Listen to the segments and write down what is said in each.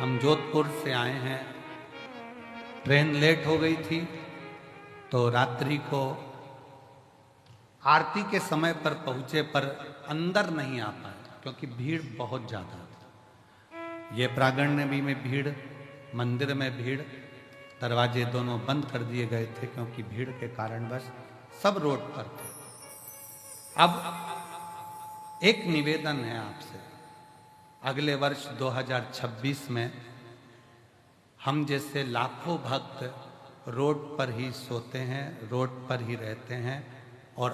हम जोधपुर से आए हैं, ट्रेन लेट हो गई थी तो रात्रि को आरती के समय पर पहुंचे, पर अंदर नहीं आ पाए क्योंकि भीड़ बहुत ज़्यादा थी। ये प्रांगण में भीड़, मंदिर में भीड़, दरवाजे दोनों बंद कर दिए गए थे क्योंकि भीड़ के कारण बस सब रोड पर थे। अब एक निवेदन है आपसे, अगले वर्ष 2026 में हम जैसे लाखों भक्त रोड पर ही सोते हैं, रोड पर ही रहते हैं और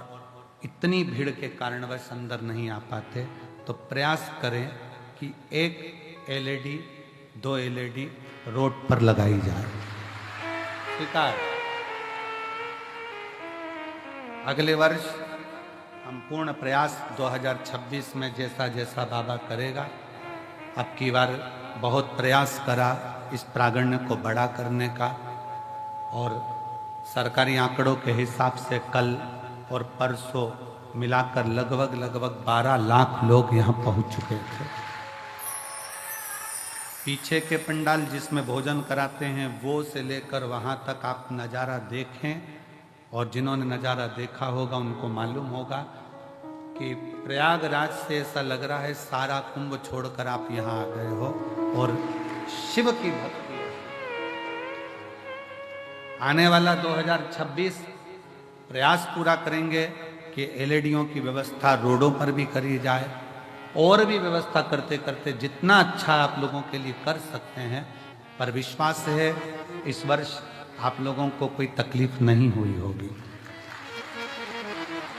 इतनी भीड़ के कारणवश अंदर नहीं आ पाते, तो प्रयास करें कि एक एलईडी, 2 एलईडी रोड पर लगाई जाए। स्वीकार। अगले वर्ष हम पूर्ण प्रयास 2026 में जैसा जैसा बाबा करेगा, अब की बार बहुत प्रयास करा इस प्रांगण को बड़ा करने का, और सरकारी आंकड़ों के हिसाब से कल और परसों मिलाकर लगभग 12 लाख लोग यहाँ पहुँच चुके थे। पीछे के पंडाल जिसमें भोजन कराते हैं वो से लेकर वहाँ तक आप नज़ारा देखें, और जिन्होंने नज़ारा देखा होगा उनको मालूम होगा कि प्रयागराज से ऐसा लग रहा है सारा कुंभ छोड़कर आप यहाँ आ गए हो और शिव की भक्ति है। आने वाला 2026 प्रयास पूरा करेंगे कि एलईडीओं की व्यवस्था रोडों पर भी करी जाए, और भी व्यवस्था करते करते जितना अच्छा आप लोगों के लिए कर सकते हैं। पर विश्वास है इस वर्ष आप लोगों को कोई तकलीफ नहीं हुई होगी,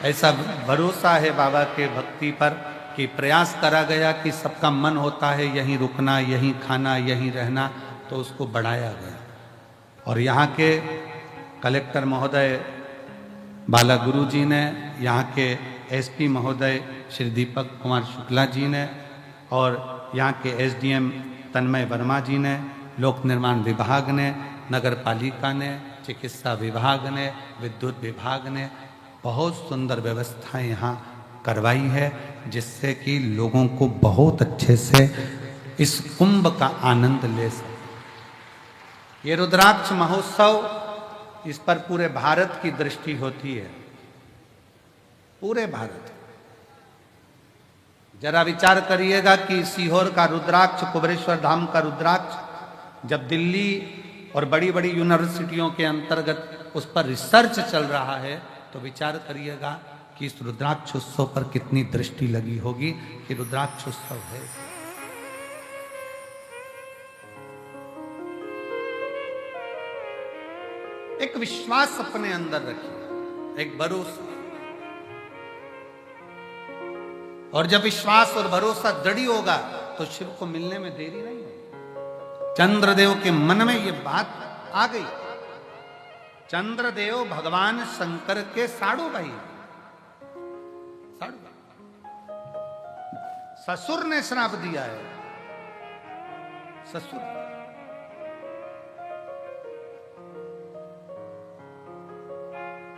ऐसा भरोसा है बाबा के भक्ति पर कि प्रयास करा गया कि सबका मन होता है यहीं रुकना, यहीं खाना, यहीं रहना, तो उसको बढ़ाया गया। और यहाँ के कलेक्टर महोदय बाला गुरु जी ने, यहाँ के एसपी महोदय श्री दीपक कुमार शुक्ला जी ने, और यहाँ के एसडीएम तन्मय वर्मा जी ने, लोक निर्माण विभाग ने, नगर पालिका ने, चिकित्सा विभाग ने, विद्युत विभाग ने बहुत सुंदर व्यवस्थाएं यहाँ करवाई है, जिससे कि लोगों को बहुत अच्छे से इस कुंभ का आनंद ले सके। ये रुद्राक्ष महोत्सव, इस पर पूरे भारत की दृष्टि होती है, पूरे भारत। जरा विचार करिएगा कि सीहोर का रुद्राक्ष, कुबेरेश्वर धाम का रुद्राक्ष, जब दिल्ली और बड़ी बड़ी यूनिवर्सिटियों के अंतर्गत उस पर रिसर्च चल रहा है, तो विचार करिएगा कि इस रुद्राक्ष उत्सव पर कितनी दृष्टि लगी होगी कि रुद्राक्ष उत्सव है। एक विश्वास अपने अंदर रखिए, एक भरोसा, और जब विश्वास और भरोसा दृढ़ होगा तो शिव को मिलने में देरी नहीं होगी। चंद्रदेव के मन में ये बात आ गई। चंद्रदेव भगवान शंकर के साड़ू भाई, साड़ू ससुर ने श्राप दिया है, ससुर।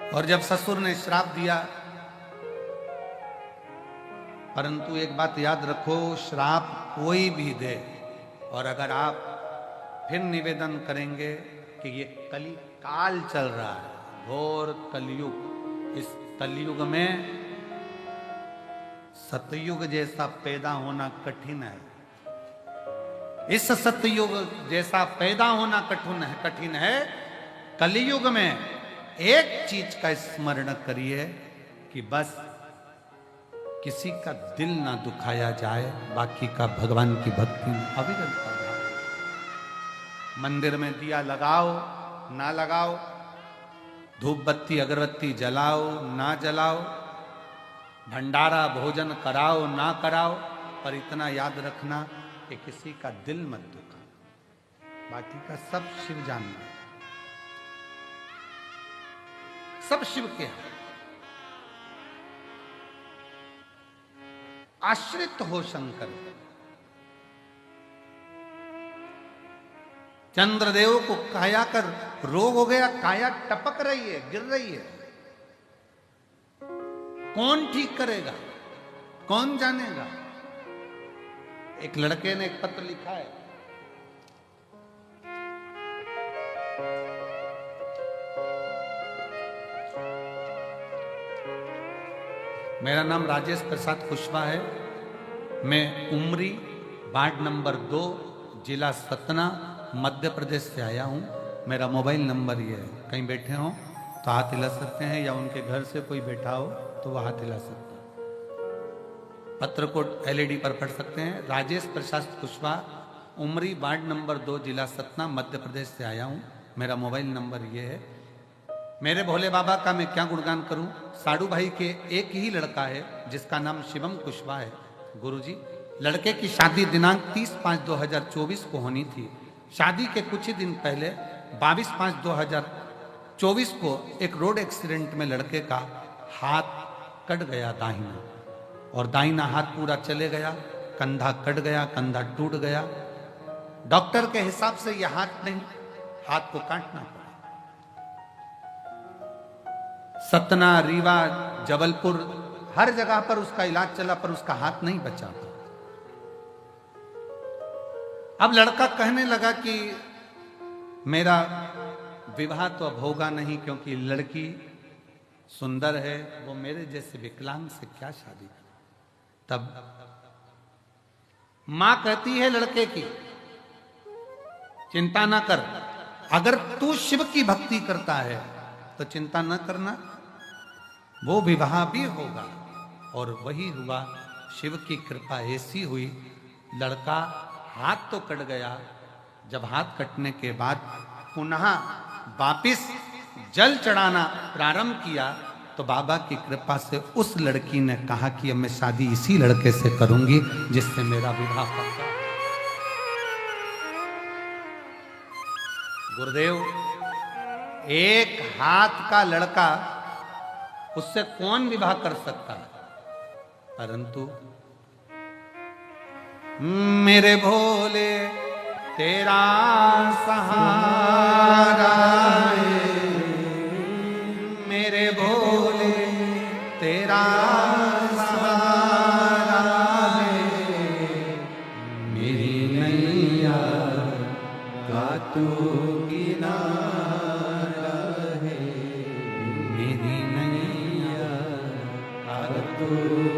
और जब ससुर ने श्राप दिया, परंतु एक बात याद रखो, श्राप कोई भी दे, और अगर आप फिर निवेदन करेंगे कि ये कली काल चल रहा है, घोर कलयुग, इस कलयुग में सतयुग जैसा पैदा होना कठिन है। इस सतयुग जैसा पैदा होना कठिन है। कलयुग में एक चीज का स्मरण करिए कि बस किसी का दिल ना दुखाया जाए, बाकी का भगवान की भक्ति में अविरल करना। मंदिर में दिया लगाओ ना लगाओ, धूप बत्ती अगरबत्ती जलाओ ना जलाओ, भंडारा भोजन कराओ ना कराओ, पर इतना याद रखना कि किसी का दिल मत दुखा, बाकी का सब शिव जानना, सब शिव के हैं। आश्रित हो शंकर। चंद्रदेव को काया कर रोग हो गया, काया टपक रही है, गिर रही है, कौन ठीक करेगा, कौन जानेगा। एक लड़के ने एक पत्र लिखा है, मेरा नाम राजेश प्रसाद कुशवाहा है। मैं उमरी वार्ड नंबर 2 जिला सतना मध्य प्रदेश से आया हूँ। मेरा मोबाइल नंबर ये है, कहीं बैठे हों तो हाथ हिला सकते हैं, या उनके घर से कोई बैठा हो तो वह हाथ हिला सकते हैं। पत्र को एलईडी पर पढ़ सकते हैं। राजेश प्रसाद कुशवाहा, उमरी वार्ड नंबर 2 जिला सतना मध्य प्रदेश से आया हूँ। मेरा मोबाइल नंबर ये है। मेरे भोले बाबा का मैं क्या गुणगान करूं। साडू भाई के एक ही लड़का है जिसका नाम शिवम कुशवाहा है। गुरुजी, लड़के की शादी दिनांक 30/5/2024 को होनी थी। शादी के कुछ ही दिन पहले 22/5/2024 को एक रोड एक्सीडेंट में लड़के का हाथ कट गया दाहिना, और दाहिना हाथ पूरा चले गया, कंधा कट गया, कंधा टूट गया। डॉक्टर के हिसाब से यह हाथ नहीं, हाथ को काटना पड़ा। सतना, रीवा, जबलपुर हर जगह पर उसका इलाज चला, पर उसका हाथ नहीं बचा। अब लड़का कहने लगा कि मेरा विवाह तो अब होगा नहीं, क्योंकि लड़की सुंदर है, वो मेरे जैसे विकलांग से क्या शादी करे। तब मां कहती है लड़के की, चिंता ना कर, अगर तू शिव की भक्ति करता है तो चिंता न करना, वो विवाह भी होगा। और वही हुआ। शिव की कृपा ऐसी हुई, लड़का हाथ तो कट गया, जब हाथ कटने के बाद पुनः वापिस जल चढ़ाना प्रारंभ किया तो बाबा की कृपा से उस लड़की ने कहा कि अब मैं शादी इसी लड़के से करूंगी जिससे मेरा विवाह पक्का। गुरुदेव, एक हाथ का लड़का, उससे कौन विवाह कर सकता है? परंतु मेरे भोले तेरा सहारा है, मेरे भोले तेरा सहारा है, मेरी नैया का तू किनारा है, मेरी नैया का तू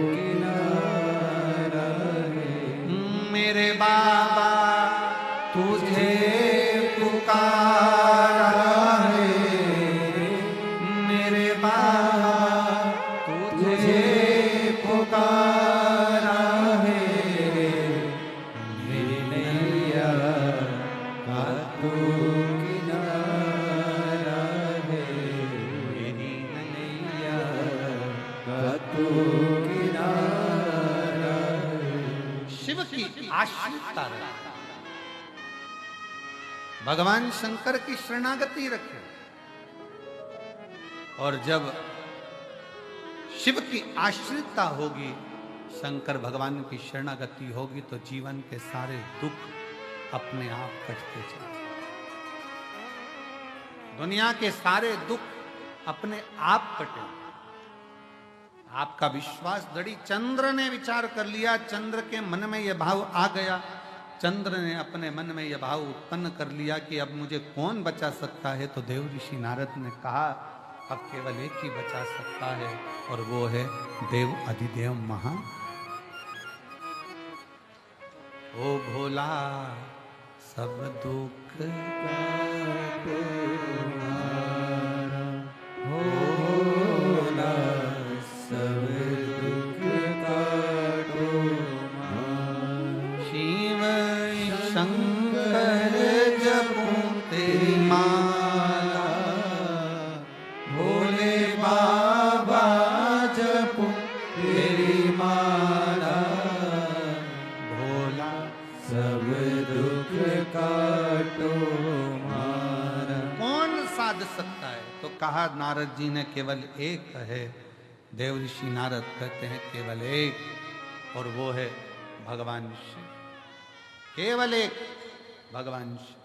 किनारा है। मेरे बाबा तुझे पुकारा है, मेरे बाबा तुझे पुकारा है, मेरी नैया का तू किनारा है, मेरी नैया का तू किनारा है। शिव की आश्रितता रहे, भगवान शंकर की शरणागति रखे, और जब शिव की आश्रितता होगी, शंकर भगवान की शरणागति होगी, तो जीवन के सारे दुख अपने आप कटते चले। दुनिया के सारे दुख अपने आप कटे। आपका विश्वास दृढ़। चंद्र ने विचार कर लिया, चंद्र के मन में यह भाव आ गया, चंद्र ने अपने मन में यह भाव उत्पन्न कर लिया कि अब मुझे कौन बचा सकता है। तो देव ऋषि नारद ने कहा अब केवल एक ही बचा सकता है, और वो है देव अधिदेव महा। ओ भोला सब दुख काटो हमारा, भोला सब दुख काटो हमारा। शिव शंकर जपूं तेरी माला, भोले बाबा जपूं तेरी माला, भोला सब दुख काटो हमारा। कौन साध सकता है? तो कहा नारद जी ने केवल एक है। देव ऋषि नारद कहते हैं केवल एक, और वो है भगवान शिव। केवल एक भगवान शिव।